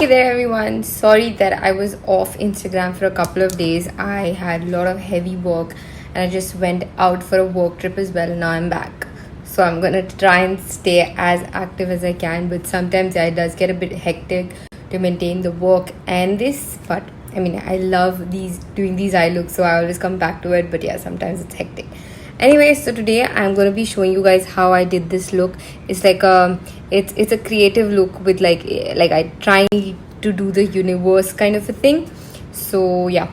Hey there everyone, sorry that I was off Instagram for a couple of days. I had a lot of heavy work and I just went out for a work trip as well. Now I'm back. So I'm gonna try and stay as active as I can, but sometimes it does get a bit hectic to maintain the work and this. But I mean, I love doing these eye looks, so I always come back to it. But yeah, sometimes it's hectic. Anyway, so today I'm gonna be showing you guys how I did this look. It's like it's a creative look with like I try to do the universe kind of a thing. So yeah,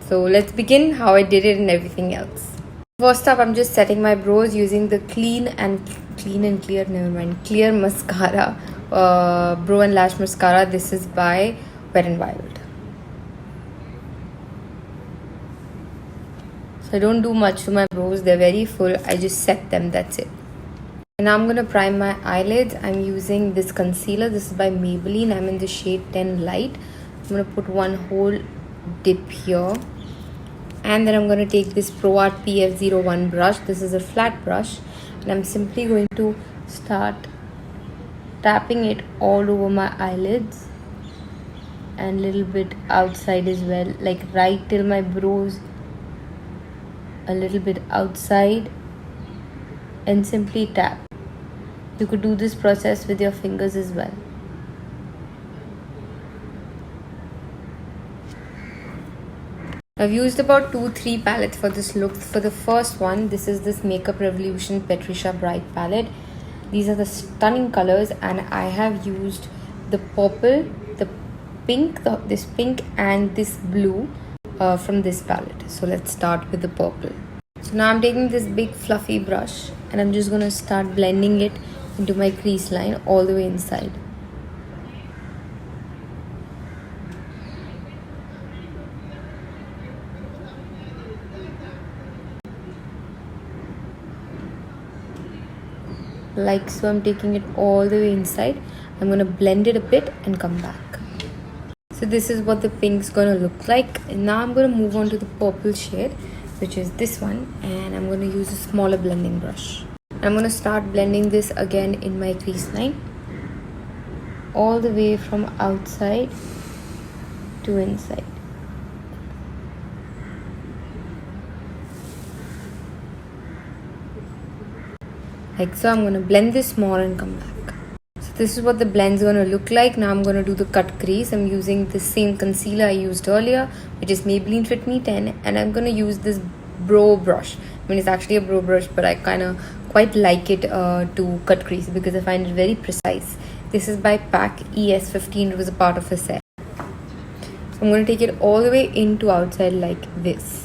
so let's begin how I did it and everything else. First up, I'm just setting my brows using the clear mascara, brow and lash mascara. This is by Wet n Wild. So I don't do much to my brows, they're very full. I just set them, that's it. And now I'm gonna prime my eyelids. I'm using this concealer. This is by Maybelline. I'm in the shade 10 Light. I'm gonna put one whole dip here. And then I'm gonna take this Pro Art PF01 brush. This is a flat brush. And I'm simply going to start tapping it all over my eyelids. And a little bit outside as well. Like right till my brows. A little bit outside. And simply tap. You could do this process with your fingers as well. I've used about 2-3 palettes for this look. For the first one, this is this Makeup Revolution Patricia Bright palette. These are the stunning colors, and I have used the purple, the pink, this pink and this blue from this palette. So let's start with the purple. So now I'm taking this big fluffy brush and I'm just gonna start blending it into my crease line all the way inside. Like so, I'm taking it all the way inside. I'm gonna blend it a bit and come back. So this is what the pink's gonna look like. And now I'm gonna move on to the purple shade, which is this one, and I'm going to use a smaller blending brush. I'm going to start blending this again in my crease line, all the way from outside to inside. Like so. I'm going to blend this more and come back. So this is what the blend's going to look like. Now I'm going to do the cut crease. I'm using the same concealer I used earlier, which is Maybelline Fit Me 10, and I'm going to use this brow brush. I mean, it's actually a brow brush, but I kind of quite like it to cut crease because I find it very precise. This is by PAC ES15. It was a part of a set. So I'm going to take it all the way into outside like this.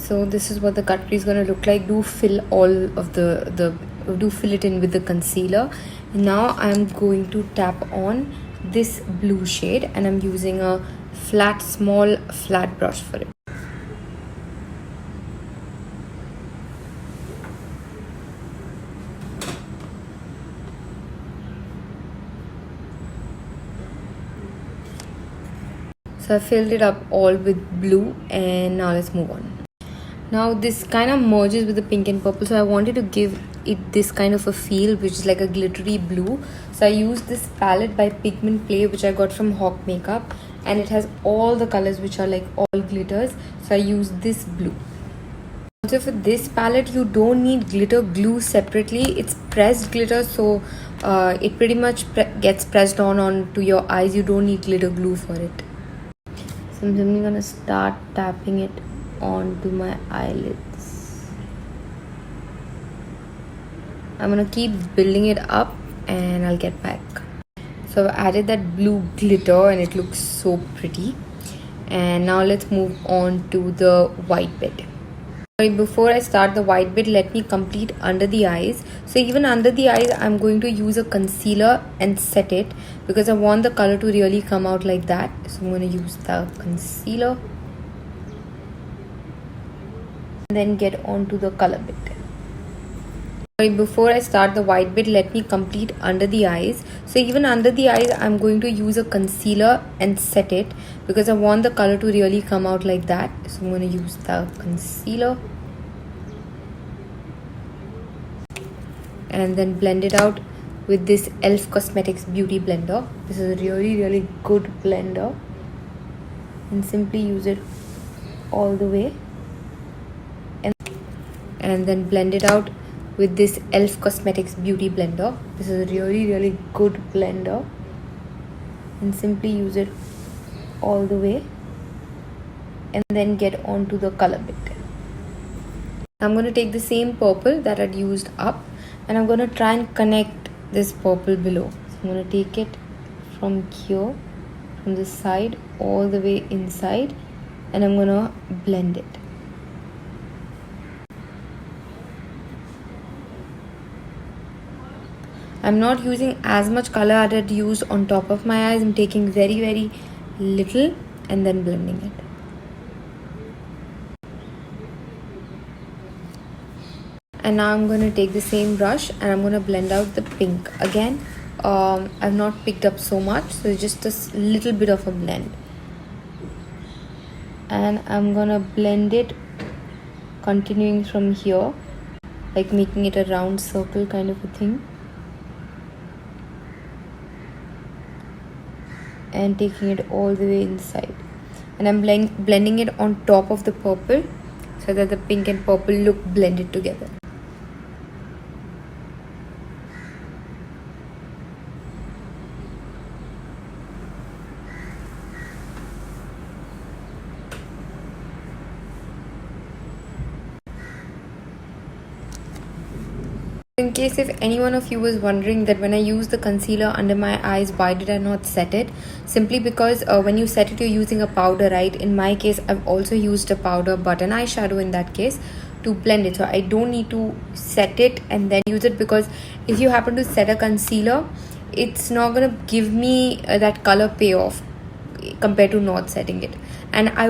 So this is what the cut crease is going to look like. Do fill all of do fill it in with the concealer. Now I'm going to tap on this blue shade and I'm using a small flat brush for it. So I filled it up all with blue, and now let's move on. Now this kind of merges with the pink and purple, so I wanted to give it this kind of a feel, which is like a glittery blue. So I used this palette by Pigment Play, which I got from Hawk Makeup, and it has all the colors which are like all glitters. So I used this blue. Also for this palette, you don't need glitter glue separately. It's pressed glitter, so it pretty much gets pressed onto your eyes. You don't need glitter glue for it. So I'm simply gonna start tapping it onto my eyelids. I'm gonna keep building it up and I'll get back. So I've added that blue glitter and it looks so pretty. And now let's move on to the white bit. Before I start the white bit, let me complete under the eyes. So even under the eyes, I'm going to use a concealer and set it because I want the color to really come out like that. So I'm going to use the concealer and then get onto the color bit. Before I start the white bit, let me complete under the eyes. So even under the eyes, I'm going to use a concealer and set it because I want the color to really come out like that. So I'm going to use the concealer and then blend it out with this e.l.f. Cosmetics Beauty Blender. This is a really good blender, and simply use it all the way and then blend it out with this e.l.f. Cosmetics Beauty Blender. This is a really good blender, and simply use it all the way and then get onto the color bit. I'm going to take the same purple that I'd used up and I'm going to try and connect this purple below. So I'm going to take it from here, from the side all the way inside, and I'm going to blend it. I'm not using as much color as I'd used on top of my eyes. I'm taking very little and then blending it. And now I'm going to take the same brush and I'm going to blend out the pink. Again, I've not picked up so much, so it's just a little bit of a blend. And I'm going to blend it continuing from here, like making it a round circle kind of a thing. And taking it all the way inside, and I'm blending it on top of the purple so that the pink and purple look blended together. In case if any one of you was wondering that when I use the concealer under my eyes, why did I not set it? Simply because when you set it, you're using a powder, right? In my case, I've also used a powder but an eyeshadow in that case to blend it. So I don't need to set it and then use it, because if you happen to set a concealer, it's not going to give me that color payoff compared to not setting it. And I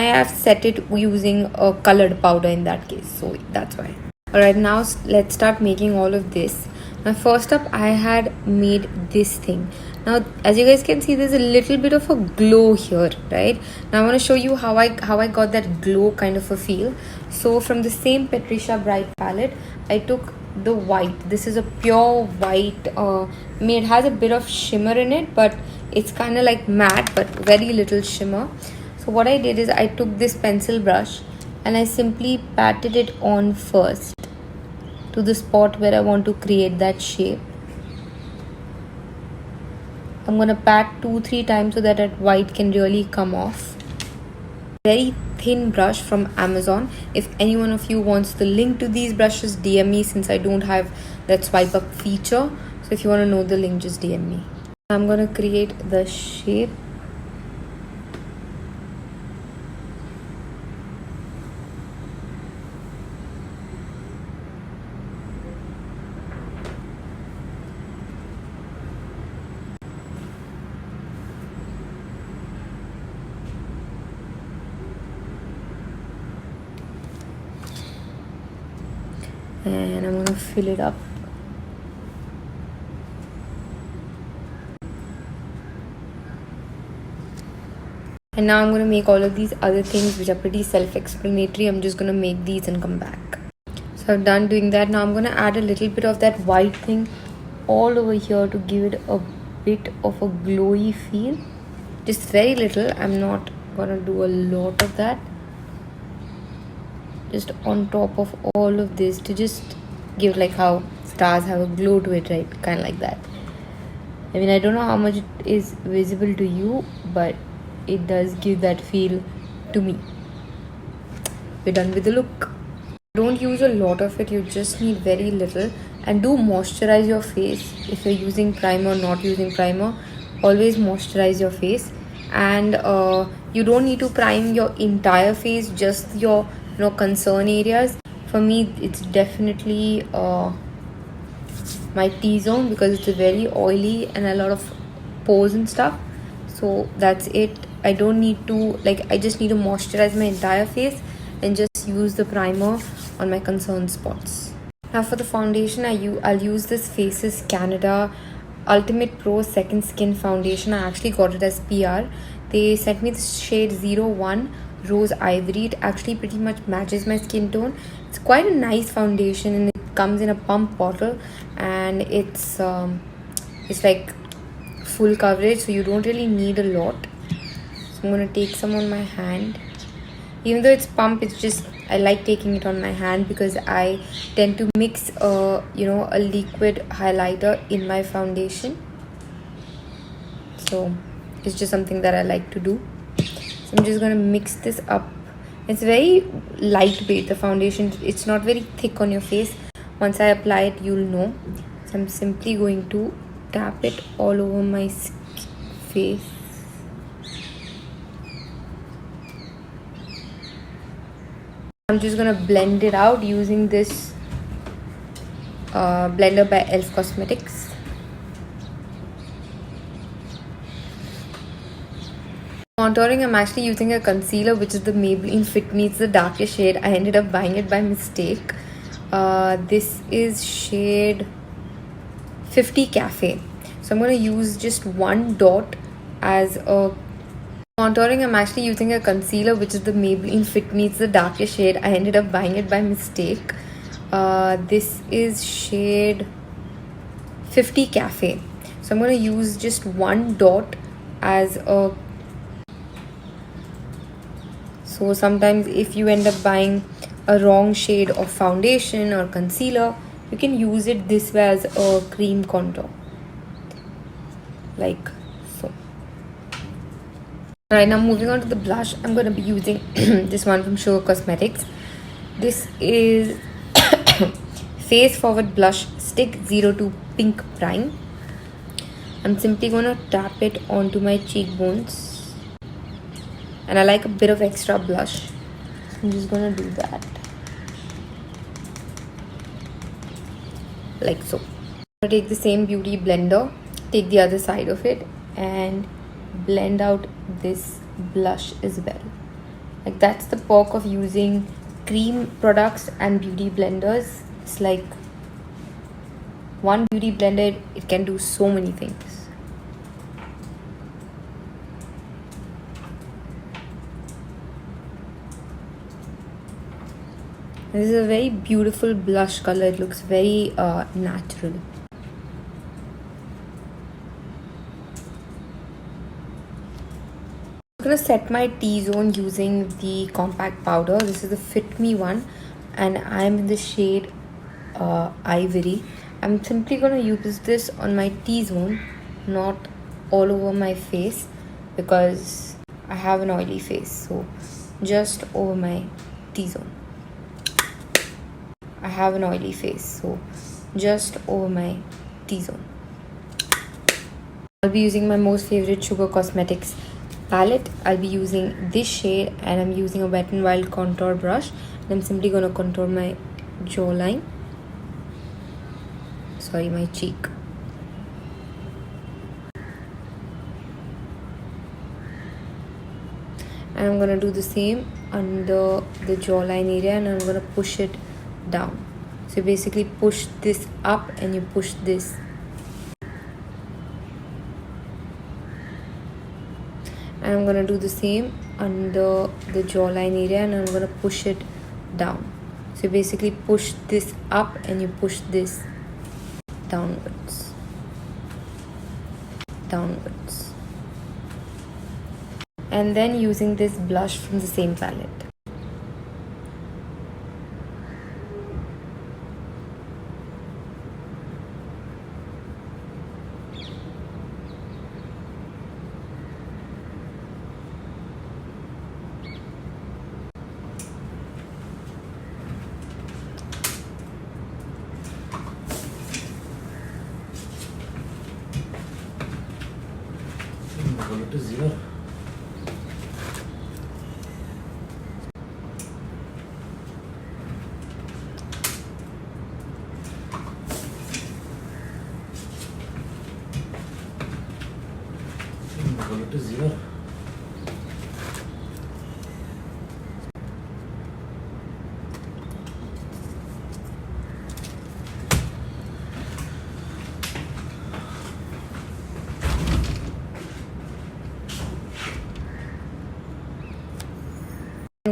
have set it using a colored powder in that case, so that's why. Alright, now let's start making all of this. Now first up, I had made this thing. Now as you guys can see, there's a little bit of a glow here, right? Now I want to show you how I got that glow kind of a feel. So from the same Patricia Bright palette, I took the white. This is a pure white. It has a bit of shimmer in it, but it's kind of like matte but very little shimmer. So what I did is I took this pencil brush and I simply patted it on first to the spot where I want to create that shape. I'm going to pat 2-3 times so that that white can really come off. Very thin brush from Amazon. If any one of you wants the link to these brushes, DM me, since I don't have that swipe up feature. So if you want to know the link, just DM me. I'm going to create the shape. And I'm going to fill it up. And now I'm going to make all of these other things which are pretty self-explanatory. I'm just going to make these and come back. So I've done doing that. Now I'm going to add a little bit of that white thing all over here to give it a bit of a glowy feel. Just very little. I'm not going to do a lot of that. Just on top of all of this to just give like how stars have a glow to it, right? Kind of like that. I mean, I don't know how much it is visible to you, but it does give that feel to me. We're done with the look. Don't use a lot of it, you just need very little. And do moisturize your face. If you're using primer or not using primer, always moisturize your face. And you don't need to prime your entire face, just your concern areas. For me, it's definitely my T-zone, because it's very oily and a lot of pores and stuff. So that's it. I don't need to, I just need to moisturize my entire face and just just use the primer on my concerned spots. Now for the foundation, I'll use this Faces Canada Ultimate Pro Second Skin Foundation. I actually got it as PR. They sent me the shade 01 Rose Ivory. It actually pretty much matches my skin tone. It's quite a nice foundation, and it comes in a pump bottle, and it's like full coverage, so you don't really need a lot. So I'm gonna take some on my hand. Even though it's pump, it's just I like taking it on my hand because I tend to mix a liquid highlighter in my foundation. So it's just something that I like to do. So I'm just gonna mix this up. It's very lightweight, the foundation. It's not very thick on your face. Once I apply it, you'll know. So I'm simply going to tap it all over my face. I'm just gonna blend it out using this blender by Elf Cosmetics. Contouring, I'm actually using a concealer, which is the Maybelline Fit Me. It's the darkest shade. I ended up buying it by mistake. This is shade 50 Cafe. So I'm going to use just one dot as a contouring. I'm actually using a concealer, which is the Maybelline Fit Me. It's the darkest shade. I ended up buying it by mistake. This is shade 50 Cafe. So I'm going to use just one dot as a. So sometimes if you end up buying a wrong shade of foundation or concealer, you can use it this way as a cream contour, like so. Right now, moving on to the blush, I'm going to be using this one from Sugar Cosmetics. This is Face Forward Blush Stick 02 Pink Prime. I'm simply going to tap it onto my cheekbones. And I like a bit of extra blush. I'm just going to do that. Like so. I'm going to take the same beauty blender, take the other side of it, and blend out this blush as well. Like that's the perk of using cream products and beauty blenders. It's like one beauty blender, it can do so many things. This is a very beautiful blush color. It looks very natural. I'm going to set my T-zone using the compact powder. This is the Fit Me one, and I'm in the shade Ivory. I'm simply going to use this on my T-zone, not all over my face, because I have an oily face. So just over my T-zone. I have an oily face, so just over my T-zone. I'll be using my most favorite Sugar Cosmetics palette. I'll be using this shade, and I'm using a Wet n Wild contour brush, and I'm simply going to contour my jawline. Sorry, my cheek. And I'm going to do the same under the jawline area, and I'm going to push it down. So basically push this up and you push this. And I'm going to do the same under the jawline area, and I'm going to push it down. So basically push this up and you push this downwards. Downwards. And then using this blush from the same palette.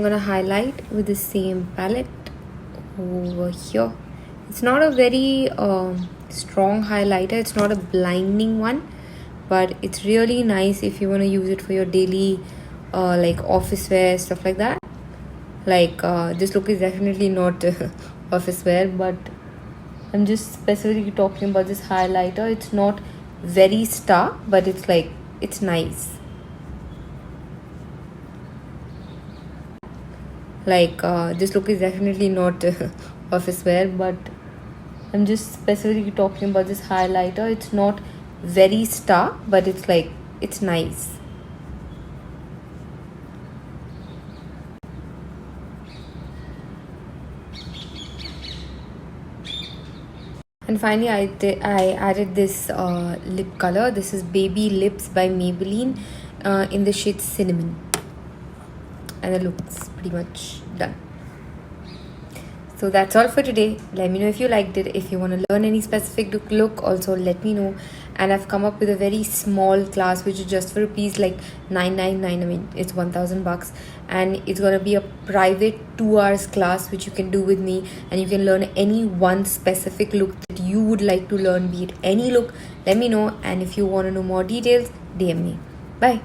I'm gonna highlight with the same palette over here. It's not a very strong highlighter, it's not a blinding one, but it's really nice if you want to use it for your daily like office wear, stuff like that. Like this look is definitely not office wear, but I'm just specifically talking about this highlighter. It's not very stark, but it's like, it's nice. Like this look is definitely not office wear, but I'm just specifically talking about this highlighter. It's not very stark, but it's like, it's nice. And finally, I added this lip color. This is Baby Lips by Maybelline in the shade Cinnamon. And it looks pretty much done. So that's all for today. Let me know if you liked it. If you want to learn any specific look, also let me know. And I've come up with a very small class which is just for rupees like 999. I mean, it's 1000 bucks, and it's gonna be a private 2 hours class which you can do with me, and you can learn any one specific look that you would like to learn, be it any look. Let me know, and if you want to know more details, DM me. Bye.